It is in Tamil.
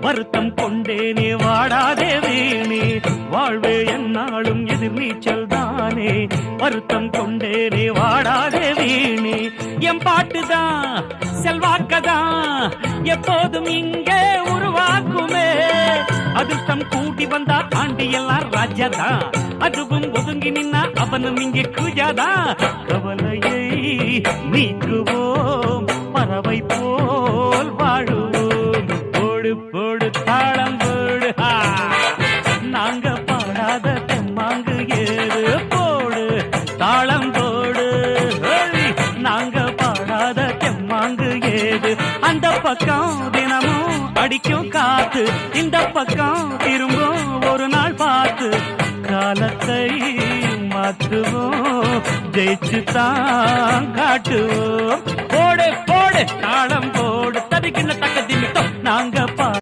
வருத்தம் கொண்டேனே வாடாதே வீணே, வாழ்வே என்னாலும் எதிர்நீச்சல் தானே. வருத்தம் கொண்டேனே வாடாதே வீணே, என் பாட்டுதான் செல்வாக்கதான் எப்போதும் இங்கே உருவாக்குமே. அதிர்ஷ்டம் கூட்டி வந்தா ஆண்டி எல்லாம் ராஜாதான், அதுவும் ஒதுங்கி நின்னா அவனும் இங்கே குஜாதான். கவலையை நீக்குவோம், பறவை போல் வாழுவோம். போடு போடு தாளம் போடு, நாங்க பாடாத தெம்மாங்கு ஏறு. போடு தாளம் போடு, நாங்க பாடாத தெம்மாங்கு ஏது. அந்த பக்கம் தினமும் அடிக்கும் காத்து, இந்த பக்கம் திரும்பும் ஒரு நாள் பார்த்து. காலத்தை மாற்றுவோம், ஜெயிச்சு தான் காட்டுவோம். போடு போடு தாளம் போடு, தவிக்கின்ற தக்க திமிட்டம் நாங்க